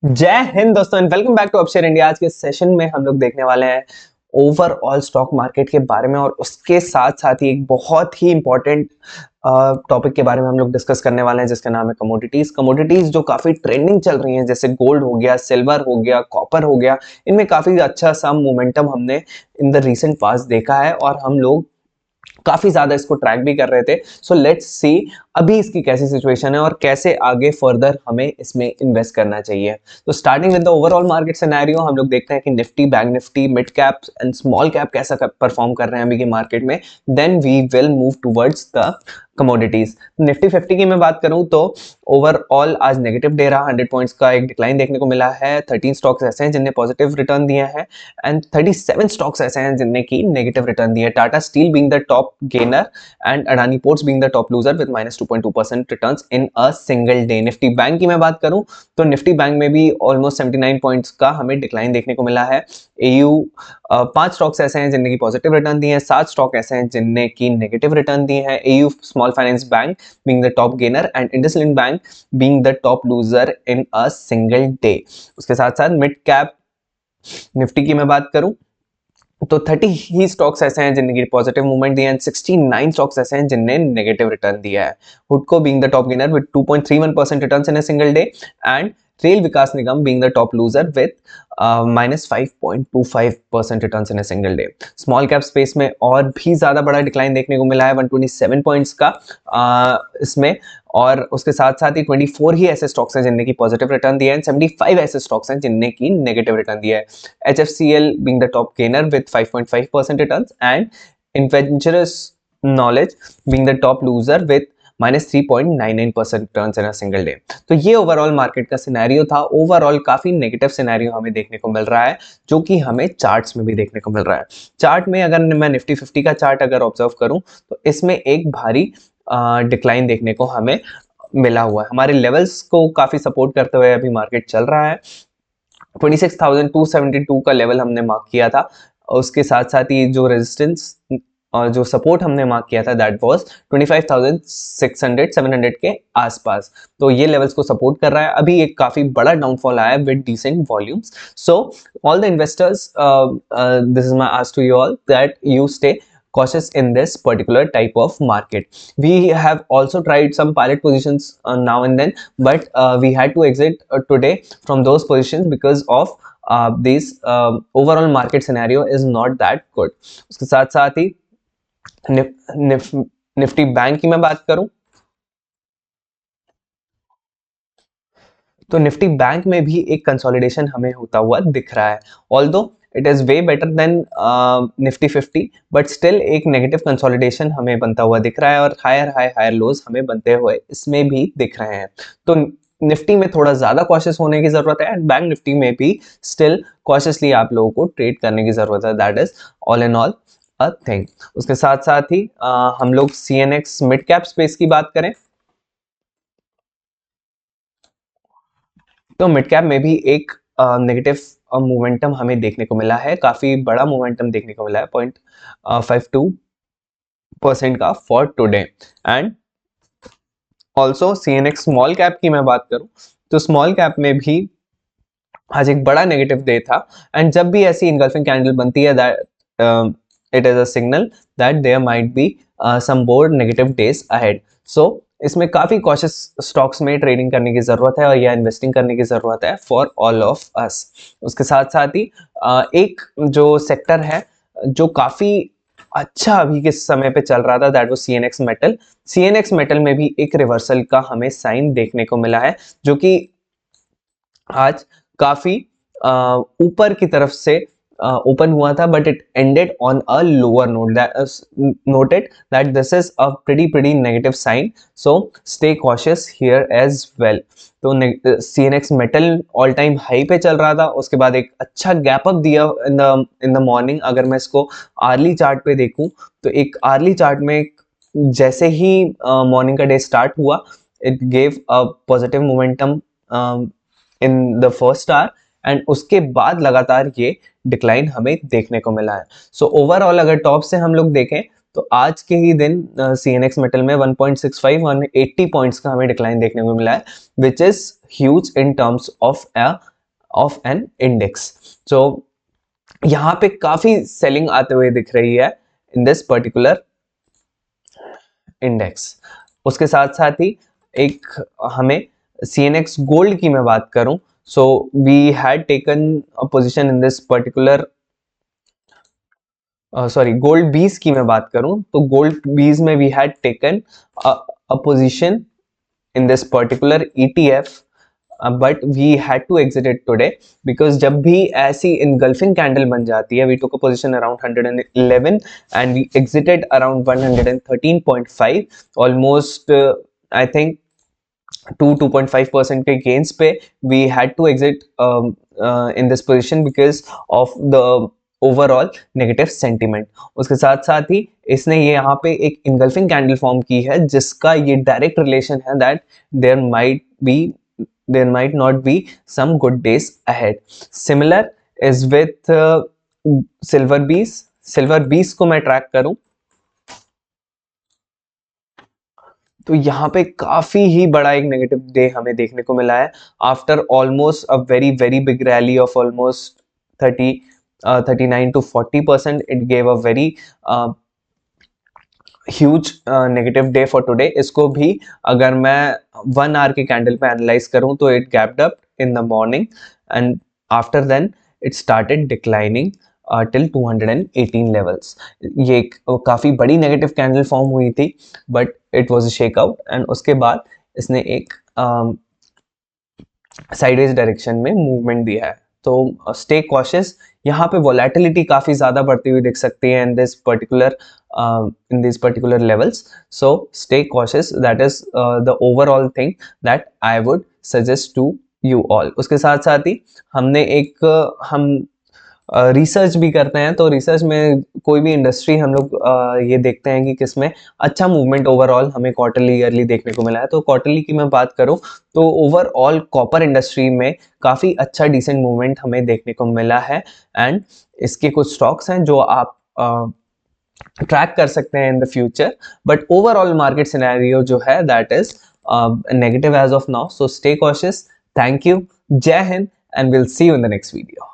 जय हिंद दोस्तों and welcome back to Upshare India. आज के सेशन में हम लोग देखने वाले हैं ओवरऑल स्टॉक मार्केट के बारे में और उसके साथ साथ ही एक बहुत ही इंपॉर्टेंट टॉपिक के बारे में हम लोग डिस्कस करने वाले हैं जिसका नाम है कमोडिटीज जो काफी ट्रेंडिंग चल रही हैं, जैसे गोल्ड हो गया, सिल्वर हो गया, कॉपर हो गया। इनमें काफी अच्छा सा मोमेंटम हमने इन द रिसेंट पास्ट देखा है और हम लोग काफी ज्यादा इसको ट्रैक भी कर रहे थे। सो लेट्स सी अभी इसकी कैसी सिचुएशन है और कैसे आगे फर्दर हमें इसमें इन्वेस्ट करना चाहिए। तो starting with the overall market scenario, हम लोग देखते हैं कि Nifty, bank Nifty, mid cap and small cap कैसा परफॉर्म कर रहे हैं अभी के मार्केट में। Then we will move towards the commodities. Nifty 50 की मैं बात करूं तो ओवरऑल आज नेगेटिव डे रहा, 100 पॉइंट्स का एक डिक्लाइन देखने को मिला है। 13 स्टॉक्स ऐसे हैं जिनने पॉजिटिव रिटर्न दिए हैं एंड 37 स्टॉक्स ऐसे हैं जिनने की नेगेटिव रिटर्न दिए। Tata steel being the top gainer and Adani ports being the top loser with -2.2% returns in a single day. Nifty bank की मैं बात करूं तो निफ्टी बैंक में भी ऑलमोस्ट 79 पॉइंट्स का हमें डिक्लाइन देखने को मिला है। एयू 5 स्टॉक्स ऐसे हैं जिनने की पॉजिटिव रिटर्न दिए हैं, 7 स्टॉक ऐसे हैं जिनने की नेगेटिव रिटर्न दिए हैं। AU small finance bank being the top gainer and IndusInd bank being the top loser in a single day. उसके साथ साथ मिड कैप निफ्टी की मैं बात करूं तो 30 ही स्टॉक्स ऐसे हैं जिनने पॉजिटिव मूवमेंट दिया है, 69 स्टॉक्स ऐसे हैं जिनने नेगेटिव रिटर्न दिया है। हुडको being the top gainer with 2.31% returns in a single day and Rail Vikas Nigam being the top loser with -5.25% returns in a single day. Small cap space में और भी ज्यादा बड़ा डिक्लाइन देखने को मिला है, 127 पॉइंट्स का इसमें। और उसके साथ साथ ही 24 ही ऐसे स्टॉक्स हैं जिनने की पॉजिटिव रिटर्न दिया है, 75 ऐसे स्टॉक्स हैं जिनने की नेगेटिव रिटर्न दिया है। HFCL being the top gainer with 5.5% returns and Adventurous Knowledge being the top loser with -3.99% returns in a single day। तो ये ओवरऑल मार्केट का सिनेरियो था। ओवरऑल काफी नेगेटिव सिनेरियो हमें देखने को मिल रहा है जो कि हमें चार्ट्स में भी देखने को मिल रहा है। चार्ट में अगर मैं निफ्टी 50 का चार्ट अगर ऑब्जर्व करूं तो इसमें एक भारी डिक्लाइन देखने को हमें मिला हुआ है। हमारे लेवल्स को काफी सपोर्ट करते हुए अभी मार्केट चल रहा है। 26,272 का लेवल हमने मार्क किया था। उसके साथ साथ ही जो रेजिस्टेंस और जो सपोर्ट हमने मार्क किया था दैट वाज 25,600 700 के आसपास। तो ये लेवल्स को सपोर्ट कर रहा है। अभी एक काफी बड़ा डाउनफॉल आया है with decent volumes. So all the investors, this is my ask to you all that you stay cautious in this particular type of market. We have also tried some pilot positions now and then, but we had to exit today from those positions because of this overall market scenario is not that good. उसके साथ साथ ही Nifty bank की मैं बात करूं तो Nifty bank में भी एक कंसोलिडेशन हमें होता हुआ दिख रहा है। Although it is way better than Nifty 50, but still एक नेगेटिव कंसोलिडेशन हमें बनता हुआ दिख रहा है और हायर लोज हमें बनते हुए इसमें भी दिख रहे हैं। तो निफ्टी में थोड़ा ज्यादा कॉशियस होने की जरूरत है एंड बैंक निफ्टी में भी स्टिल कॉशियसली आप लोगों को ट्रेड करने की जरूरत है। That is all in all a thing. उसके साथ साथ ही हम लोग CNX मिड कैप स्पेस की बात करें तो मिड कैप में भी एक नेगेटिव मोमेंटम हमें देखने को मिला है। काफी बड़ा मोमेंटम देखने को मिला है, 0.52% का for today. And also CNX small cap की मैं बात करूं तो स्मॉल कैप में भी आज एक बड़ा नेगेटिव डे था एंड जब भी ऐसी इनगल्फिंग कैंडल बनती है that it is a signal that there might be some more negative days ahead. So इसमें काफी कॉशियस स्टॉक्स में ट्रेडिंग करने की जरूरत है और या इन्वेस्टिंग करने की जरूरत है फॉर ऑल ऑफ अस। उसके साथ साथ ही एक जो सेक्टर है जो काफी अच्छा अभी के समय पे चल रहा था that was CNX metal. CNX metal में भी एक रिवर्सल का हमें साइन देखने को मिला है जो कि आज काफी ऊपर की तरफ से ओपन हुआ था, but it ended on a lower note. Noted that this is a pretty negative sign, so stay cautious here as well. तो CNX metal all time high पे चल रहा था, उसके बाद एक अच्छा गैप अप दिया इन द मॉर्निंग। अगर मैं इसको आर्ली चार्ट पे देखूं तो एक आर्ली चार्ट में जैसे ही मॉर्निंग का डे स्टार्ट हुआ it gave a positive momentum in the first hour and उसके बाद लगातार ये डिक्लाइन हमें देखने को मिला है। सो ओवरऑल अगर टॉप से हम लोग देखें तो आज के ही दिन CNX मेटल में 1.65 180 पॉइंट्स का हमें डिक्लाइन देखने को मिला है, which is huge in terms of a of an index. So यहाँ पे काफी सेलिंग आते हुए दिख रही है इन दिस पर्टिकुलर इंडेक्स। उसके साथ साथ ही एक हमें CNX गोल्ड की मैं बात करूं, so we had taken a position in this particular sorry gold BeES की मैं बात करूं तो गोल्ड बीस में we had taken a position in this particular ETF, but we had to exit it today because जब भी ऐसी engulfing candle बन जाती है, we took a position around 111 and we exited around 113.5, almost I think 2.5% के gains पे we had to exit in this position because of the overall negative sentiment. उसके साथ साथ ही इसने ये यहाँ पे एक इनगल्फिंग कैंडल फॉर्म की है जिसका ये डायरेक्ट रिलेशन है that there might not be some good days ahead. Similar is with silver BeES को मैं ट्रैक करूं तो यहाँ पे काफी ही बड़ा एक नेगेटिव डे हमें देखने को मिला है after almost a very very big rally of almost 39 to 40%. It gave a very huge negative day for today. इसको भी अगर मैं 1 आवर के कैंडल पे एनालाइज करूं तो it gapped up in the morning and after then it started declining till 218 levels. ये काफ़ी बड़ी नेगेटिव कैंडल फॉर्म हुई थी but it was a shakeout and उसके बाद इसने एक साइडवेज डायरेक्शन में मूवमेंट दिया है। तो स्टे कॉशियस। यहाँ पे वोलेटिलिटी काफ़ी ज़्यादा बढ़ती हुई दिख सकती है in this particular levels. So stay cautious, that is the overall thing that I would suggest to you all. उसके साथ साथ ही हमने एक हम रिसर्च भी करते हैं तो रिसर्च में कोई भी इंडस्ट्री हम लोग ये देखते हैं कि किसमें अच्छा मूवमेंट ओवरऑल हमें क्वार्टरली ईयरली देखने को मिला है। तो क्वार्टरली की मैं बात करूं तो ओवरऑल कॉपर इंडस्ट्री में काफ़ी अच्छा डिसेंट मूवमेंट हमें देखने को मिला है एंड इसके कुछ स्टॉक्स हैं जो आप ट्रैक कर सकते हैं in the future. But overall market scenario जो है that is negative as of now. So stay cautious. Thank you, जय हिंद and will see you in the next video.